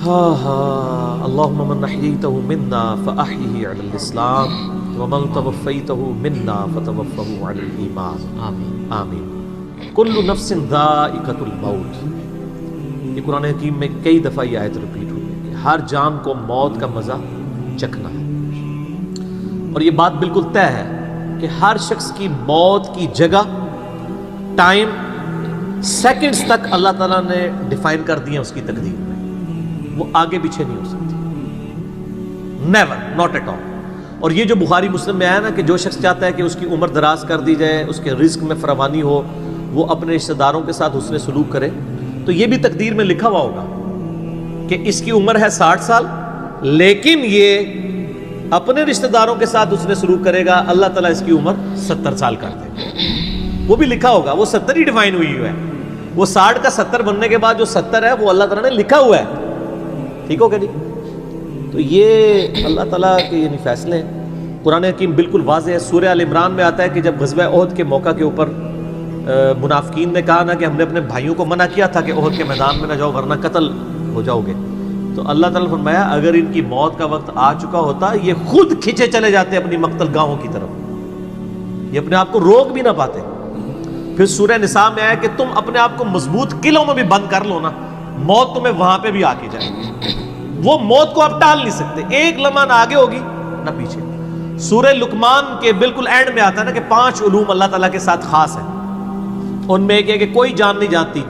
اللہم من احییتہ منا فاحیہ علی الاسلام ومن توفیتہ منا فتوفہ علی الایمان آمین آمین۔ کل نفس ذائقۃ الموت، یہ قرآن حکیم میں کئی دفعہ یہ آیت ریپیٹ ہوئی ہے کہ ہر جان کو موت کا مزہ چکھنا ہے، اور یہ بات بالکل طے ہے کہ ہر شخص کی موت کی جگہ، ٹائم، سیکنڈز تک اللہ تعالیٰ نے ڈیفائن کر دی ہے اس کی تقدیر میں، وہ آگے پیچھے نہیں ہو سکتی، نیور، ناٹ ایٹ آل۔ اور یہ جو بخاری مسلم میں آیا نا کہ جو شخص چاہتا ہے کہ اس کی عمر دراز کر دی جائے، اس کے رزق میں فراوانی ہو، وہ اپنے رشتہ داروں کے ساتھ حسن سلوک کرے، تو یہ بھی تقدیر میں لکھا ہوا ہوگا کہ اس کی عمر ہے 60 سال، لیکن یہ اپنے رشتہ داروں کے ساتھ حسن سلوک کرے گا، اللہ تعالیٰ اس کی عمر 70 سال کر دے گا، وہ بھی لکھا ہوگا، وہ 70 ہی ڈیفائن ہوئی ہے، وہ 60 کا 70 بننے کے بعد جو 70 ہے وہ اللہ تعالیٰ نے لکھا ہوا ہے، ٹھیک ہو گیا جی؟ تو یہ اللہ تعالیٰ کے یعنی فیصلے ہیں، قرآن حکیم بالکل واضح ہے۔ سورہ آل عمران میں آتا ہے کہ جب غزوہ احد کے موقع کے اوپر منافقین نے کہا نا کہ ہم نے اپنے بھائیوں کو منع کیا تھا کہ احد کے میدان میں نہ جاؤ ورنہ قتل ہو جاؤ گے، تو اللہ تعالیٰ نے فرمایا اگر ان کی موت کا وقت آ چکا ہوتا یہ خود کھنچے چلے جاتے اپنی مقتل گاہوں کی طرف، یہ اپنے آپ کو روک بھی نہ پاتے۔ پھر سورہ نساء میں آیا کہ تم اپنے آپ کو مضبوط قلعوں میں بھی بند کر لو نا، موت تمہیں وہاں پہ بھی آ کے جائے گی، وہ موت کو آپ ٹال نہیں سکتے، ایک لمحہ نہ آگے ہوگی نہ پیچھے۔ سورہ لقمان کے بالکل اینڈ میں آتا ہے نا کہ 5 علوم اللہ تعالیٰ کے ساتھ خاص ہیں، ان میں ایک ہے کہ کوئی جان نہیں جانتی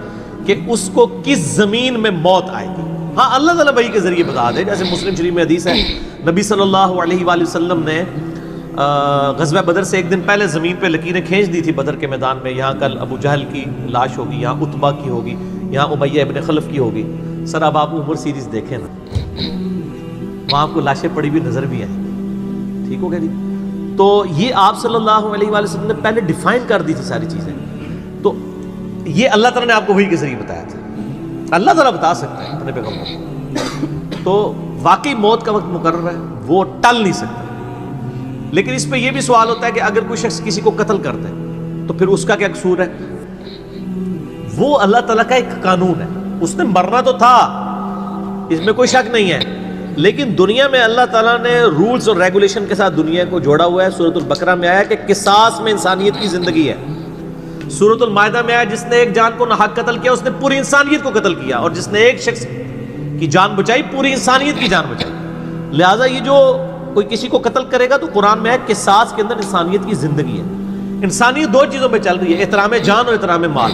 کہ اس کو کس زمین میں موت آئے گی، ہاں اللہ تعالیٰ وحی کے ذریعے بتا دے، جیسے مسلم شریف میں حدیث ہے نبی صلی اللہ علیہ وآلہ وسلم نے غزوہ بدر سے ایک دن پہلے زمین پہ لکیریں کھینچ دی تھی بدر کے میدان میں، یہاں کل ابو جہل کی لاش ہوگی، یہاں عتبہ کی ہوگی، یہاں امیہ ابن خلف کی ہوگی۔ سر اب آپ عمر سیریز دیکھیں نا، وہاں آپ کو لاشیں پڑی ہوئی نظر بھی آئیں گی، ٹھیک ہو گیا جی؟ تو یہ آپ صلی اللہ علیہ وآلہ وسلم نے پہلے ڈیفائن کر دی تھی ساری چیزیں، تو یہ اللہ تعالیٰ نے آپ کو وحی کے ذریعے بتایا تھا، اللہ تعالیٰ بتا سکتا ہے اپنے پیغمبر کو، تو واقعی موت کا وقت مقرر ہے، وہ ٹل نہیں سکتا۔ لیکن اس پہ یہ بھی سوال ہوتا ہے کہ اگر کوئی شخص کسی کو قتل کر دے تو پھر اس کا کیا قصور ہے؟ وہ اللہ تعالیٰ کا ایک قانون ہے، اس نے مرنا تو تھا، اس میں کوئی شک نہیں ہے، لیکن دنیا میں اللہ تعالیٰ نے رولز اور ریگولیشن کے ساتھ دنیا کو جوڑا ہوا ہے۔ سورۃ البقرہ میں آیا کہ قصاص میں انسانیت کی زندگی ہے، سورۃ المائدہ میں آیا جس نے ایک جان کو ناحق قتل کیا اس نے پوری انسانیت کو قتل کیا، اور جس نے ایک شخص کی جان بچائی پوری انسانیت کی جان بچائی۔ لہٰذا یہ جو کوئی کسی کو قتل کرے گا تو قرآن میں ہے قصاص کے اندر انسانیت کی زندگی ہے۔ انسانیت 2 چیزوں پہ چل رہی ہے، احترام جان اور احترام مال۔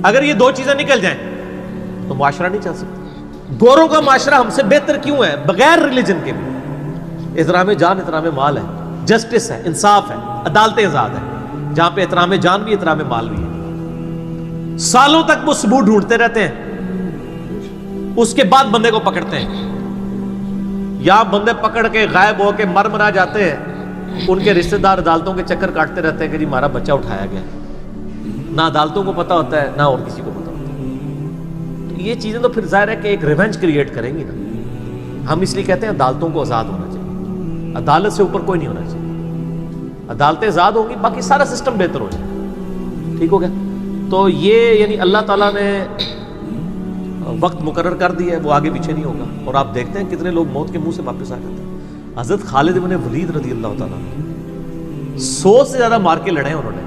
اگر یہ 2 چیزیں نکل جائیں تو معاشرہ نہیں چل سکتا۔ گوروں کا معاشرہ ہم سے بہتر کیوں ہے؟ بغیر ریلیجن کے بھی احترام جان احترام مال ہے، جسٹس ہے، انصاف ہے، عدالتیں آزاد ہے، جہاں پہ احترام جان بھی احترام مال بھی ہے۔ سالوں تک وہ ثبوت ڈھونڈتے رہتے ہیں، اس کے بعد بندے کو پکڑتے ہیں، یا بندے پکڑ کے غائب ہو کے مر مرا جاتے ہیں، ان کے رشتہ دار عدالتوں کے چکر کاٹتے رہتے ہیں کہ جی ہمارا بچہ اٹھایا گیا، نہ عدالتوں کو پتہ ہوتا ہے نہ اور کسی کو پتہ ہوتا ہے۔ تو یہ چیزیں تو پھر ظاہر ہے کہ ایک ریونج کریٹ کریں گی نا۔ ہم اس لیے کہتے ہیں عدالتوں کو آزاد ہونا چاہیے، عدالت سے اوپر کوئی نہیں ہونا چاہیے، عدالتیں آزاد ہوں گی باقی سارا سسٹم بہتر ہو جائے گا، ٹھیک ہو گیا؟ تو یہ یعنی اللہ تعالیٰ نے وقت مقرر کر دیا ہے، وہ آگے پیچھے نہیں ہوگا۔ اور آپ دیکھتے ہیں کتنے لوگ موت کے منہ سے واپس آ جاتے ہیں۔ حضرت خالد بن ولید رضی اللہ تعالیٰ 100 سے زیادہ مار کے لڑے انہوں نے،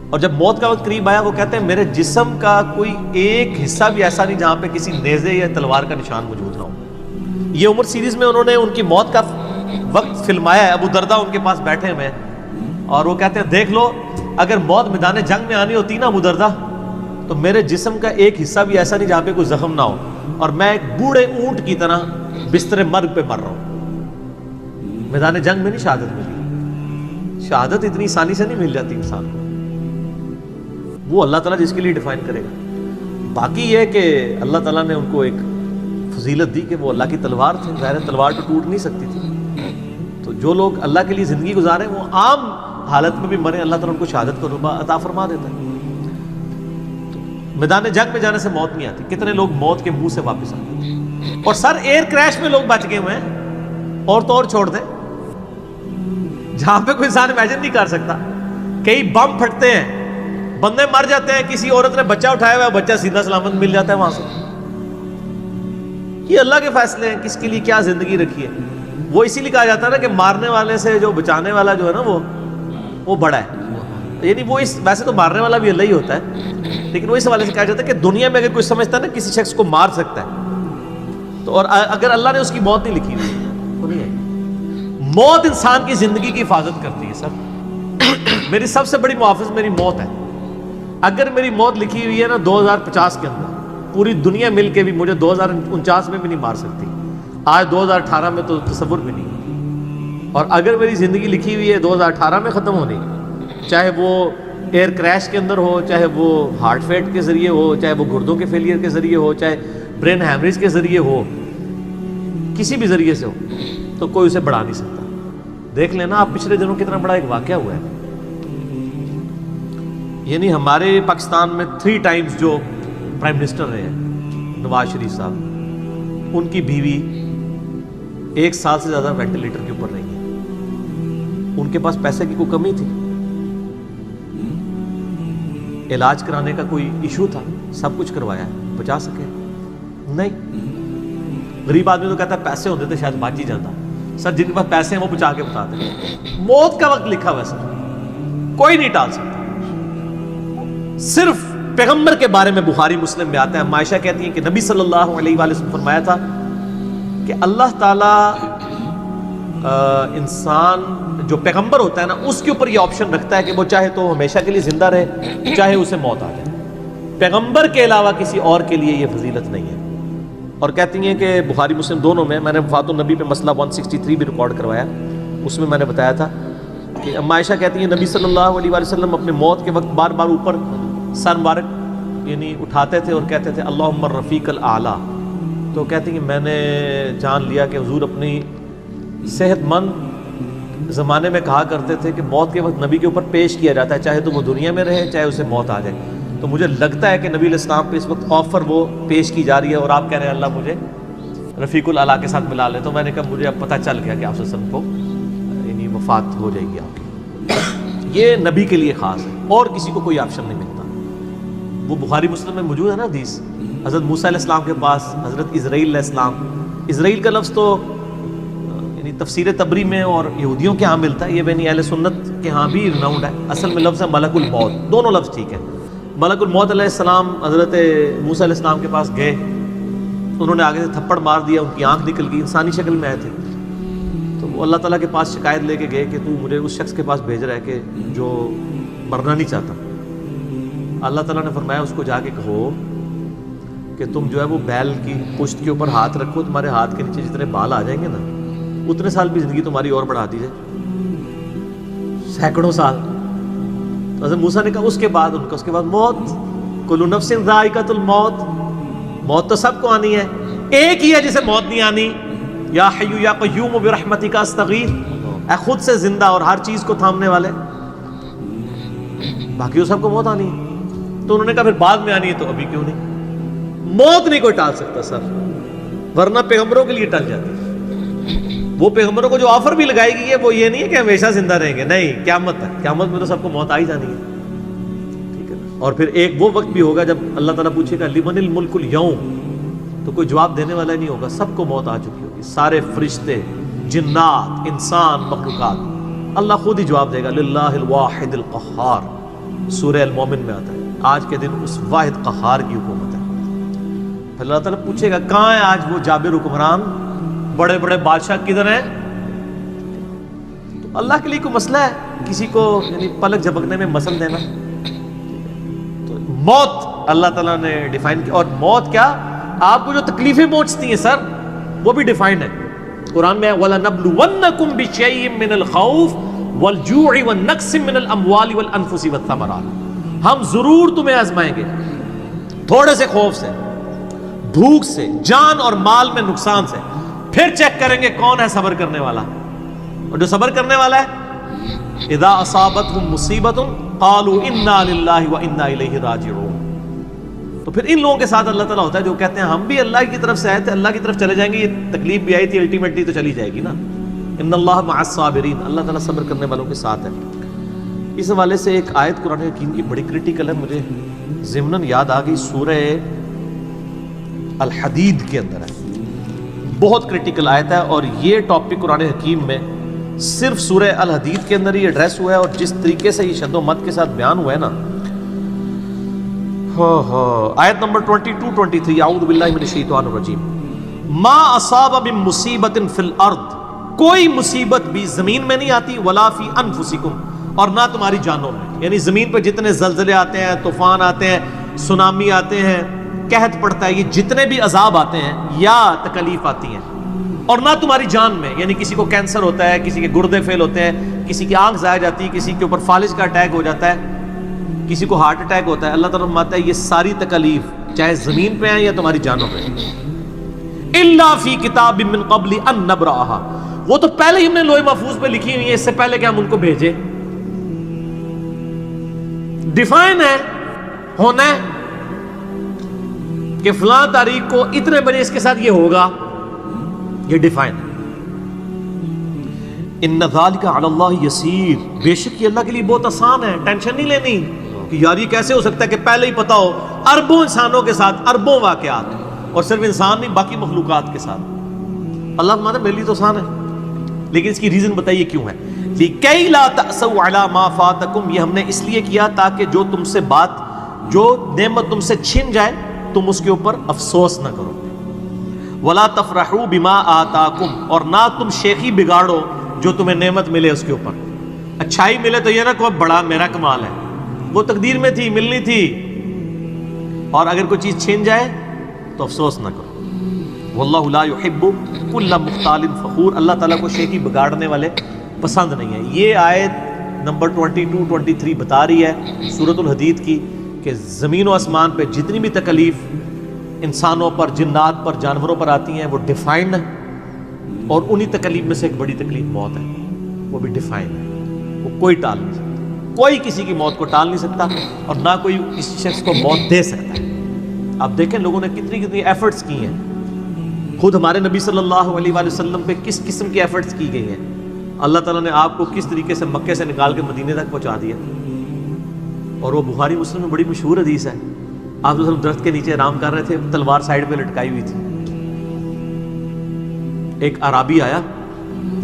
اور جب موت کا وقت قریب آیا وہ کہتے ہیں میرے جسم کا کوئی ایک حصہ بھی ایسا نہیں جہاں پہ کسی نیزے یا تلوار کا نشان موجود نہ ہو۔ یہ عمر سیریز میں انہوں نے ان کی موت کا وقت فلمایا ہے، ابو دردہ ان کے پاس بیٹھے ہوئے ہیں اور وہ کہتے ہیں دیکھ لو اگر موت میدان جنگ میں آنی ہوتی نا ابو دردہ تو میرے جسم کا ایک حصہ بھی ایسا نہیں جہاں پہ کوئی زخم نہ ہو، اور میں ایک بوڑھے اونٹ کی طرح بستر مرگ پہ مر رہا ہوں۔ میدان جنگ میں نہیں شہادت ملی، شہادت اتنی آسانی سے نہیں مل جاتی انسان کو، وہ اللہ تعالیٰ جس کے لیے ڈیفائن کرے گا۔ باقی یہ کہ اللہ تعالیٰ نے ان کو ایک فضیلت دی کہ وہ اللہ کی تلوار تھے، ظاہر تلوار تو ٹوٹ نہیں سکتی تھی، تو جو لوگ اللہ کے لیے زندگی گزارے وہ عام حالت میں بھی مرے اللہ تعالیٰ ان کو شہادت کا رتبہ عطا فرما دیتا ہے۔ میدان جنگ میں جانے سے موت نہیں آتی، کتنے لوگ موت کے منہ سے واپس آتے ہیں، اور سر ایئر کریش میں لوگ بچ گئے ہوئے ہیں، اور تو اور چھوڑ دیں جہاں پہ کوئی انسان امیجن نہیں کر سکتا، کئی بم پھٹتے ہیں، بندے مر جاتے ہیں، کسی عورت نے بچہ اٹھایا ہوا ہے، بچہ سیدھا سلامت مل جاتا ہے وہاں سے، یہ اللہ کے فیصلے ہیں کس کے لیے کیا زندگی رکھی ہے. وہ اسی لیے کہا جاتا ہے نا کہ مارنے والے سے جو بچانے والا جو ہے نا وہ بڑا ہے. یعنی وہ ویسے تو مارنے والا بھی اللہ ہی ہوتا ہے، لیکن وہ اس حوالے سے کہا جاتا ہے کہ دنیا میں اگر کوئی سمجھتا ہے نا کسی شخص کو مار سکتا ہے تو، اور اگر اللہ نے اس کی موت نہیں لکھی ہوئی وہ نہیں ہے. موت انسان کی زندگی کی حفاظت کرتی ہے سر. میری سب سے بڑی محافظ میری موت ہے. اگر میری موت لکھی ہوئی ہے نا 2050 کے اندر، پوری دنیا مل کے بھی مجھے 2049 میں بھی نہیں مار سکتی. آج 2018 میں تو تصور بھی نہیں. اور اگر میری زندگی لکھی ہوئی ہے 2018 میں ختم ہونی، چاہے وہ ایئر کریش کے اندر ہو، چاہے وہ ہارٹ فیٹ کے ذریعے ہو، چاہے وہ گردوں کے فیلئر کے ذریعے ہو، چاہے برین ہیمریج کے ذریعے ہو، کسی بھی ذریعے سے ہو، تو کوئی اسے بڑھا نہیں سکتا. دیکھ لینا آپ پچھلے دنوں کتنا بڑا ایک واقعہ ہوا ہے. یعنی ہمارے پاکستان میں 3 ٹائمز جو پرائم منسٹر رہے ہیں نواز شریف صاحب، ان کی بیوی 1 سال سے زیادہ وینٹیلیٹر کے اوپر رہی ہے. ان کے پاس پیسے کی کوئی کمی تھی؟ علاج کرانے کا کوئی ایشو تھا؟ سب کچھ کروایا ہے، بچا سکے؟ نہیں. غریب آدمی تو کہتا ہے پیسے ہوتے تھے شاید بچ ہی جاتا. سر جن کے پاس پیسے ہیں وہ بچا کے بتاتے ہیں. موت کا وقت لکھا ہوا ہے سر، کوئی نہیں ٹال سکتا. صرف پیغمبر کے بارے میں بخاری مسلم میں آتا ہے، عائشہ کہتی ہیں کہ نبی صلی اللہ علیہ وآلہ وسلم فرمایا تھا کہ اللہ تعالیٰ انسان جو پیغمبر ہوتا ہے نا اس کے اوپر یہ آپشن رکھتا ہے کہ وہ چاہے تو ہمیشہ کے لیے زندہ رہے، چاہے اسے موت آ جائے. پیغمبر کے علاوہ کسی اور کے لیے یہ فضیلت نہیں ہے. اور کہتی ہیں کہ بخاری مسلم دونوں میں نے وفات النبی پہ مسئلہ 163 بھی ریکارڈ کروایا، اس میں میں نے بتایا تھا کہ عائشہ کہتی ہیں نبی صلی اللہ علیہ وآلہ وسلم اپنے موت کے وقت بار بار اوپر سر مبارک یعنی اٹھاتے تھے اور کہتے تھے اللہم الرفیق الاعلیٰ. تو کہتی ہیں میں نے جان لیا کہ حضور اپنی صحت مند زمانے میں کہا کرتے تھے کہ موت کے وقت نبی کے اوپر پیش کیا جاتا ہے، چاہے تو وہ دنیا میں رہے چاہے اسے موت آ جائے. تو مجھے لگتا ہے کہ نبی علیہ السلام پہ اس وقت آفر وہ پیش کی جا رہی ہے اور آپ کہہ رہے ہیں اللہ مجھے رفیق الاعلیٰ کے ساتھ ملا لے. تو میں نے کہا مجھے اب پتہ چل گیا کہ آپ صلی اللہ علیہ وسلم کو یعنی وفات ہو جائے گی آپ کی. یہ نبی کے لیے خاص ہے اور کسی کو کوئی آپشن نہیں ملتا. وہ بخاری مسلم میں موجود ہے نا حدیث، حضرت موسیٰ علیہ السلام کے پاس حضرت اسرائیل علیہ السلام. اسرائیل کا لفظ تو یعنی تفسیر تبری میں اور یہودیوں کے ہاں ملتا ہے، یہ بین اہل سنت کے ہاں بھی رناؤنڈ ہے. اصل میں لفظ ہے ملک الموت. دونوں لفظ ٹھیک ہے. ملک الموت علیہ السلام حضرت موسیٰ علیہ السلام کے پاس گئے، انہوں نے آگے سے تھپڑ مار دیا، ان کی آنکھ نکل گئی، انسانی شکل میں آئے تھے. تو وہ اللہ تعالیٰ کے پاس شکایت لے کے گئے کہ تو مجھے اس شخص کے پاس بھیج رہا ہے کہ جو مرنا نہیں چاہتا. اللہ تعالیٰ نے فرمایا اس کو جا کے کہو کہ تم جو ہے وہ بیل کی پشت کے اوپر ہاتھ رکھو، تمہارے ہاتھ کے نیچے جتنے بال آ جائیں گے نا اتنے سال بھی زندگی تمہاری اور بڑھا دی جائے، سینکڑوں سال. تو حضرت موسیٰ نے کہا اس کے بعد ان کا اس کے بعد موت. کل نفس ذائقۃ الموت، موت تو سب کو آنی ہے، ایک ہی ہے جسے موت نہیں آنی. یا حی یا قیوم برحمتک استغیث، اے خود سے زندہ اور ہر چیز کو تھامنے والے، باقی وہ سب کو موت آنی ہے. تو انہوں نے کہا پھر بعد میں آنی ہے تو ابھی کیوں نہیں؟ موت نہیں کوئی ٹال سکتا سر، ورنہ پیغمبروں کے لیے ٹل جاتی. وہ پیغمبروں کو جو آفر بھی لگائی گئی ہے وہ یہ نہیں ہے کہ ہمیشہ زندہ رہیں گے، نہیں، قیامت تک. قیامت میں تو سب کو موت آ ہی جانی ہے، ٹھیک ہے نا. اور پھر ایک وہ وقت بھی ہوگا جب اللہ تعالیٰ پوچھے گا لمن الملک اليوم، تو کوئی جواب دینے والا نہیں ہوگا، سب کو موت آ چکی ہوگی. سارے فرشتے، جنات، انسان، مخلوقات، اللہ خود ہی جواب دے گا للہ الواحد القہار. سورہ المومن میں آتا ہے آج کے دن اس واحد قہار کی حکومت ہے. پھر اللہ تعالیٰ پوچھے گا کہاں ہے آج وہ جابر حکمران، بڑے بڑے بادشاہ کدھر ہیں؟ تو اللہ کے لیے کوئی مسئلہ ہے کسی کو یعنی پلک جھپکنے میں مسل دینا؟ تو موت اللہ تعالیٰ نے ڈیفائن کی. اور موت کیا، آپ کو جو تکلیفیں پہنچتی ہیں سر وہ بھی ڈیفائنڈ ہے. قرآن میں وَلَنَبْلُوَنَّكُمْ بِشَيْءٍ مِّنَ الْخَوْفِ وَالْجُوعِ وَالنَّقْصِ مِّنَ الْأَمْوَالِ وَالْأَنفُسِ وَالثَّمَرَاتِ، ہم ضرور تمہیں آزمائیں گے تھوڑے سے خوف سے، بھوک سے، جان اور مال میں نقصان سے، پھر چیک کریں گے کون ہے صبر کرنے والا. اور جو صبر کرنے والا ہے اذا اصابتهم مصیبت قالوا انا للہ وانا الیہ راجعون. تو پھر ان لوگوں کے ساتھ اللہ تعالیٰ ہوتا ہے جو کہتے ہیں ہم بھی اللہ کی طرف سے آئے تھے، اللہ کی طرف چلے جائیں گے، یہ تکلیف بھی آئی تھی الٹیمیٹلی تو چلی جائے گی نا. ان اللہ مع الصابرین، اللہ تعالیٰ صبر کرنے والوں کے ساتھ ہے. اس حوالے سے ایک آیت قرآن حکیم کی بڑی کریٹیکل ہے، مجھے ضمناً یاد آ گئی، سورہ الحدید کے اندر ہے. بہت کرٹیکل آیت ہے، اور یہ ٹاپک قرآن حکیم میں صرف سورہ الحدید کے اندر ہی ایڈریس ہوا ہے، اور جس طریقے سے یہ شد و مد کے ساتھ بیان ہوا ہے نا، آیت نمبر 22-23، اعوذ باللہ من الشیطان الرجیم، ما اصاب من مصیبت فی الارض، کوئی مصیبت بھی زمین میں نہیں آتی، ولا فی انفسکم، اور نہ تمہاری جانوں میں، یعنی زمین پہ جتنے زلزلے آتے ہیں، طوفان آتے ہیں، سونامی آتے ہیں، قحط پڑتا ہے، یہ جتنے بھی عذاب آتے ہیں یا تکلیف آتی ہیں، اور نہ تمہاری جان میں، یعنی کسی کو کینسر ہوتا ہے، کسی کے گردے فیل ہوتے ہیں، کسی کی آنکھ ضائع جاتی ہے، کسی کے اوپر فالج کا اٹیک ہو جاتا ہے، کسی کو ہارٹ اٹیک ہوتا ہے، اللہ تعالیٰ فرماتا ہے یہ ساری تکلیف چاہے زمین پہ ہیں یا تمہاری جانوں پہ، الا فی کتاب من قبل ان نبرأها، وہ تو پہلے ہی ہم نے لوح محفوظ پہ لکھی ہوئی ہیں، اس سے پہلے کہ ہم ان کو بھیجے، ڈیفائن ہے، ہونا ہے کہ فلاں تاریخ کو اتنے بجے اس کے ساتھ یہ ہوگا، یہ ڈیفائن ہے۔ ان ذالک علی اللہ یسیر، بے شک یہ اللہ کے لیے بہت آسان ہے، ٹینشن نہیں لینی کہ یار یہ کیسے ہو سکتا ہے کہ پہلے ہی پتا ہو، اربوں انسانوں کے ساتھ اربوں واقعات، اور صرف انسان نہیں باقی مخلوقات کے ساتھ، اللہ فرماتا ہے میرے لیے تو آسان ہے، لیکن اس کی ریزن بتائیے کیوں ہے، لِكَيْ لَا تَأْسَوْا عَلَى مَا فَاتَكُمْ، یہ ہم نے اس لیے کیا تاکہ جو تم سے بات، جو نعمت تم سے چھن جائے تم اس کے اوپر افسوس نہ کرو، وَلَا تَفْرَحُوا بِمَا آتَاكُمْ، اور نہ تم شیخی بگاڑو جو تمہیں نعمت ملے اس کے اوپر، اچھائی ملے تو یہ نہ کہو بڑا میرا کمال ہے، وہ تقدیر میں تھی، ملنی تھی، اور اگر کوئی چیز چھن جائے تو افسوس نہ کرو، واللہ لا يحب كل مختال فخور، اللہ تعالیٰ کو شیخی بگاڑنے والے پسند نہیں ہے۔ یہ آیت نمبر 22-23 بتا رہی ہے سورۃ الحدید کی کہ زمین و آسمان پہ جتنی بھی تکلیف انسانوں پر، جنات پر، جانوروں پر آتی ہیں وہ ڈیفائنڈ ہے، اور انہی تکلیف میں سے ایک بڑی تکلیف موت ہے، وہ بھی ڈیفائنڈ ہے، وہ کوئی ٹال نہیں سکتا، کوئی کسی کی موت کو ٹال نہیں سکتا، اور نہ کوئی کسی شخص کو موت دے سکتا ہے۔ آپ دیکھیں لوگوں نے کتنی کتنی ایفرٹس کی ہیں، خود ہمارے نبی صلی اللہ علیہ وآلہ وسلم پہ کس قسم کی ایفرٹس کی گئی ہیں، اللہ تعالیٰ نے آپ کو کس طریقے سے مکے سے نکال کے مدینے تک پہنچا دیا، اور وہ بخاری مسلم میں بڑی مشہور حدیث ہے، آپ تو درخت کے نیچے آرام کر رہے تھے، تلوار سائیڈ پہ لٹکائی ہوئی تھی، ایک عرابی آیا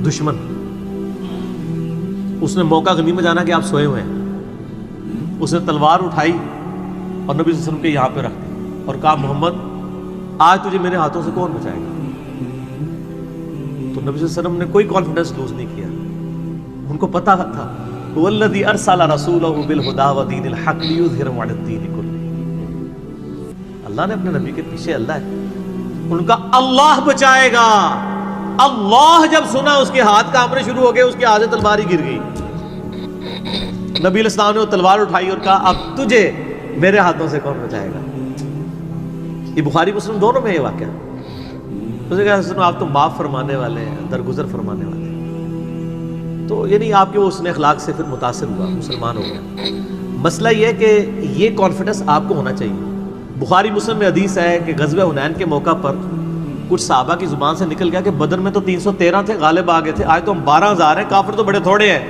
دشمن، اس نے موقع غنیمت جانا کہ آپ سوئے ہوئے ہیں، اس نے تلوار اٹھائی اور نبی صلی اللہ علیہ وسلم کے یہاں پہ رکھ دی اور کہا محمد آج تجھے میرے ہاتھوں سے کون بچائے گا؟ تو نبی صلی اللہ علیہ وسلم نے کوئی کانفیڈنس لوز نہیں کیا، ان کو پتا تھا والذی ارسل رسولہ بالہدی ودین الحق لیظہرہ علی الدین کلہ، اللہ نے اپنے نبی کے پیچھے اللہ ہے، ان کا اللہ بچائے گا، اللہ جب سنا اس کے ہاتھ کانپنے شروع ہو گئے، اس کے ہاتھ سے تلوار ہی گر گئی، نبی علیہ السلام نے وہ تلوار اٹھائی اور کہا اب تجھے میرے ہاتھوں سے کون بچائے گا؟ یہ بخاری مسلم دونوں میں یہ واقعہ، اس نے کہا آپ تو معاف فرمانے والے ہیں، درگزر فرمانے والے ہیں، تو یعنی آپ کے وہ حسن اخلاق سے پھر متاثر ہوا، مسلمان ہو گیا۔ مسئلہ یہ ہے کہ یہ کانفیڈنس آپ کو ہونا چاہیے۔ بخاری مسلم میں حدیث ہے کہ غزوہ حنین کے موقع پر کچھ صحابہ کی زبان سے نکل گیا کہ بدر میں تو 313 تھے، غالب آ گئے تھے، آج تو ہم 12,000 ہیں، کافر تو بڑے تھوڑے ہیں،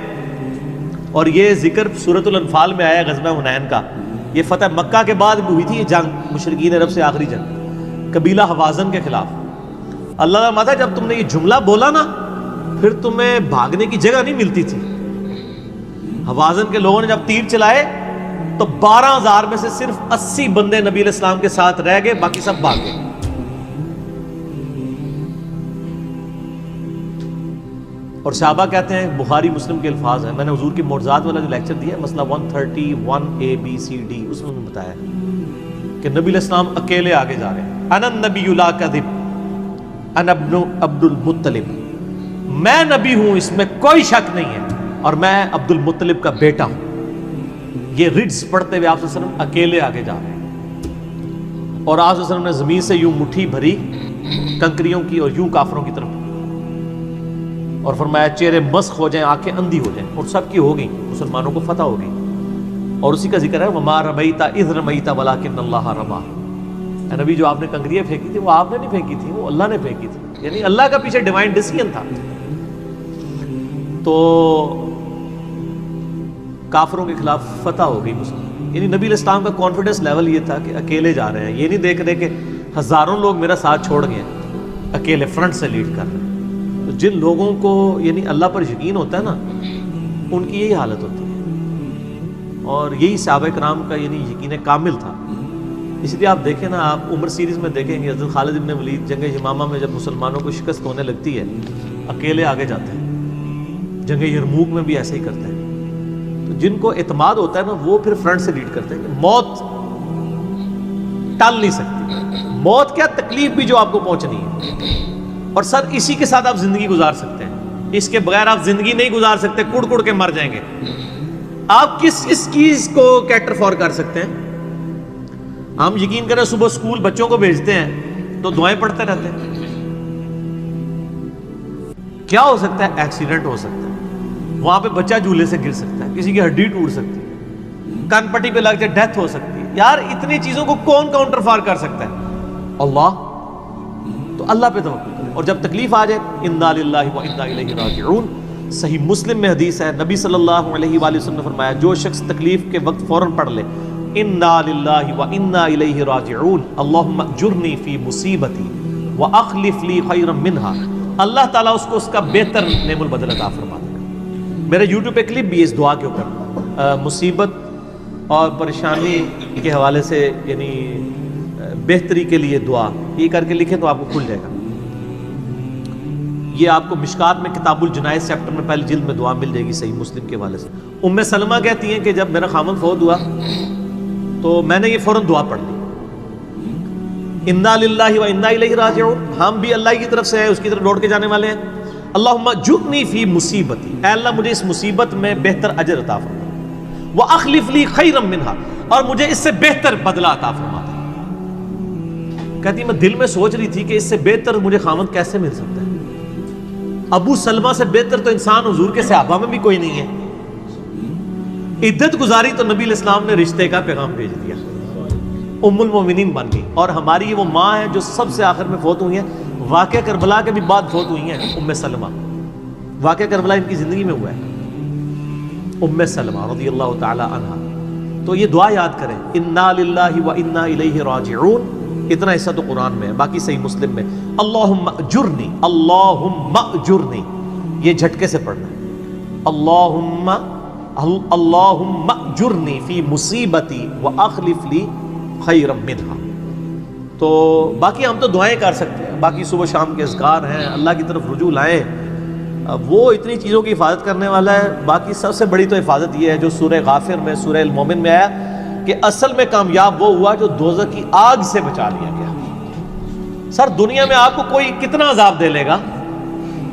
اور یہ ذکر سورۃ الانفال میں آیا غزوہ حنین کا، یہ فتح مکہ کے بعد بھی ہوئی تھی یہ جنگ، مشرکین عرب سے آخری جنگ قبیلہ حوازن کے خلاف۔ اللہ نے فرمایا جب تم نے یہ جملہ بولا نا پھر تمہیں بھاگنے کی جگہ نہیں ملتی تھی، حوازن کے لوگوں نے جب تیر چلائے تو 12,000 میں سے صرف 80 بندے نبی علیہ السلام کے ساتھ رہ گئے، باقی سب بھاگ گئے۔ اور صحابہ کہتے ہیں، بخاری مسلم کے الفاظ ہیں، میں نے حضور کی معجزات والا جو لیکچر دیا ہے مسئلہ 131A-B-C-D، اس میں بتایا کہ نبی علیہ السلام اکیلے آگے جا رہے ہیں، انا النبی لا کذب انا ابن عبد المطلب، میں نبی ہوں اس میں کوئی شک نہیں ہے، اور میں عبد المطلب کا بیٹا ہوں۔ یہ ریڈز پڑھتے ہوئے آپ صلی اللہ علیہ وسلم اکیلے آگے جا رہے ہیں، اور آپ صلی اللہ علیہ وسلم نے زمین سے یوں مٹھی بھری کنکریوں کی اور یوں کافروں کی طرف، اور فرمایا چہرے مسخ ہو جائیں، آنکھیں اندھی ہو جائیں، اور سب کی ہو گئی، مسلمانوں کو فتح ہو گئی، اور اسی کا ذکر ہے وما رمیت اذ رمیت ولکن اللہ رمی، اے نبی جو آپ نے کنکریاں پھینکی تھی وہ آپ نے نہیں پھینکی تھی، وہ اللہ نے پھینکی تھی، یعنی اللہ کا پیچھے ڈیوائن ڈیسیژن تھا۔ تو کافروں کے خلاف فتح ہو گئی مسلم، یعنی نبی علیہ السلام کا کانفیڈنس لیول یہ تھا کہ اکیلے جا رہے ہیں، یہ نہیں دیکھ رہے کہ ہزاروں لوگ میرا ساتھ چھوڑ گئے ہیں، اکیلے فرنٹ سے لیڈ کر رہے ہیں. تو جن لوگوں کو یعنی اللہ پر یقین ہوتا ہے نا ان کی یہی حالت ہوتی ہے، اور یہی صحابہ کرام کا یعنی یقین کامل تھا. اس لیے آپ دیکھیں نا، آپ عمر سیریز میں دیکھیں گے حضرت خالد بن ولید جنگ یمامہ میں جب مسلمانوں کو شکست ہونے لگتی ہے اکیلے آگے جاتے ہیں. جنگ یرموک میں بھی ایسے ہی کرتے ہیں. تو جن کو اعتماد ہوتا ہے نا وہ پھر فرنٹ سے لیڈ کرتے ہیں کہ موت ٹال نہیں سکتی. موت کیا، تکلیف بھی جو آپ کو پہنچنی ہے، اور سر اسی کے ساتھ آپ زندگی گزار سکتے ہیں. اس کے بغیر آپ زندگی نہیں گزار سکتے، کڑ کڑ کے مر جائیں گے. آپ کس چیز کو کیٹر فار کر سکتے ہیں؟ ہم یقین کریں صبح اسکول بچوں کو بھیجتے ہیں تو دعائیں پڑھتے رہتے ہیں. کیا ہو سکتا ہے؟ ایکسیڈنٹ ہو سکتا ہے، وہاں پہ بچہ جھولے سے گر سکتا ہے، کسی کی ہڈی ٹوٹ سکتی ہے، کان پٹی پہ لگ جائے ڈیتھ ہو سکتی ہے. یار اتنی چیزوں کو کون کاؤنٹر فار کر سکتا ہے؟ اللہ. تو اللہ پہ توکل کریں، اور جب تکلیف آ جائے انا للہ و انا الیہ راجعون. صحیح مسلم میں حدیث ہے، نبی صلی اللہ علیہ وآلہ وسلم نے فرمایا جو شخص تکلیف کے وقت فوراً پڑھ لے انا للہ و انا الیہ راجعون اللہم اجرنی فی مصیبتی واخلف لی خیرا منہا، اللہ تعالیٰ اس کو اس کا بہتر نعم البدل عطا فرما دے گا. میرے یوٹیوب پہ کلپ بھی ہے اس دعا کے اوپر، مصیبت اور پریشانی کے حوالے سے یعنی بہتری کے لیے دعا، یہ کر کے لکھیں تو آپ کو کھل جائے گا. یہ آپ کو مشکات میں کتاب الجنائز چیپٹر میں پہلی جلد میں دعا مل جائے گی صحیح مسلم کے حوالے سے. ام سلمہ کہتی ہیں کہ جب میرا خامن فوت ہوا تو میں نے یہ فوراً دعا پڑھ لی، انا للہ و انا الیہ راجعون، ہم بھی اللہ کی طرف سے ہیں، اس کی طرف لوٹ کے جانے والے ہیں. اللہم اجرنی فی مصیبتی، اے اللہ مجھے اس مصیبت میں بہتر اجر عطا فرما، واخلف لی خیرا منہا، اور مجھے اس سے بہتر بدلہ عطا فرما. کہتی میں دل میں سوچ رہی تھی کہ اس سے بہتر مجھے خامد کیسے مل سکتا ہے؟ ابو سلمہ سے بہتر تو انسان حضور کے صحابہ میں بھی کوئی نہیں ہے. عدت گزاری تو نبی علیہ السلام نے رشتے کا پیغام بھیج دیا، ام المومنین بن گئی. اور ہماری وہ ماں ہے جو سب سے آخر میں فوت ہوئی ہیں، واقعہ کربلا کے بھی بعد فوت ہوئی ہیں. ام سلمہ، واقعہ کربلا ان کی زندگی میں ہوا ہے، ام سلمہ رضی اللہ تعالی عنہا. تو یہ دعا یاد کریں، انا للہ و انا الیہ راجعون. اتنا حصہ تو قرآن میں ہے، باقی صحیح مسلم میں اللہم اجرنی، اللہم اجرنی، یہ جھٹکے سے پڑھنا ہے. اللہم اجرنی فی مصیبتی واخلف لی خیرا منہا. تو باقی ہم تو دعائیں کر سکتے ہیں، باقی صبح شام کے اذکار ہیں، اللہ کی طرف رجوع لائیں، وہ اتنی چیزوں کی حفاظت کرنے والا ہے. باقی سب سے بڑی تو حفاظت یہ ہے جو سورہ غافر میں، سورہ المومن میں آیا کہ اصل میں کامیاب وہ ہوا جو دوزخ کی آگ سے بچا لیا گیا. سر دنیا میں آپ کو کوئی کتنا عذاب دے لے گا،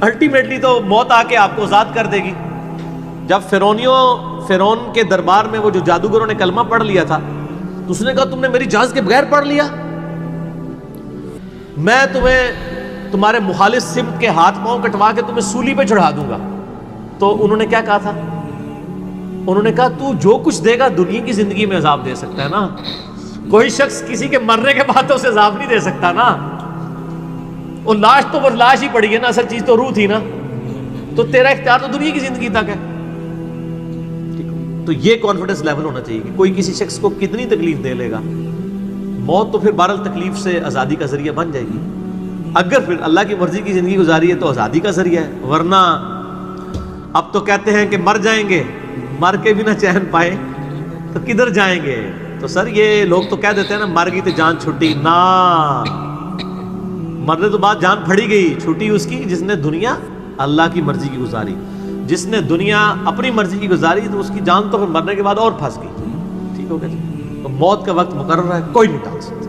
الٹیمیٹلی تو موت آ کے آپ کو آزاد کر دے گی. جب فرعون کے دربار میں وہ جو جادوگروں نے کلمہ پڑھ لیا تھا تو اس نے کہا تم نے میری اجازت کے بغیر پڑھ لیا، میں تمہیں تمہارے مخالف سمت کے ہاتھ پاؤں کٹوا کے تمہیں سولی پہ چڑھا دوں گا. تو انہوں نے کیا کہا تھا؟ انہوں نے کہا تو جو کچھ دے گا دنیا کی زندگی میں عذاب دے سکتا ہے نا، کوئی شخص کسی کے مرنے کے بعد تو اسے عذاب نہیں دے سکتا نا. وہ لاش تو بس لاش ہی پڑی ہے نا، اصل چیز تو روح تھی نا. تو تیرا اختیار تو دنیا کی زندگی تک ہے. تو یہ کانفیڈنس لیول ہونا چاہیے کہ کوئی کسی شخص کو کتنی تکلیف دے لے گا، موت تو پھر بہرحال تکلیف سے آزادی کا ذریعہ بن جائے گی. اگر پھر اللہ کی مرضی کی زندگی گزاری ہے تو آزادی کا ذریعہ ہے، ورنہ اب تو کہتے ہیں کہ مر جائیں گے، مر کے بھی نہ چین پائے تو کدھر جائیں گے. تو سر یہ لوگ تو کہہ دیتے ہیں نا مر گئی تو جان چھٹی، نہ، مرنے تو بعد جان پھڑی گئی، چھٹی اس کی جس نے دنیا اللہ کی مرضی کی گزاری. جس نے دنیا اپنی مرضی کی گزاری تو اس کی جان تو پھر مرنے کے بعد اور پھنس گئی. ٹھیک ہو گیا جی. تو موت کا وقت مقرر ہے، کوئی نہیں ٹال سکتا.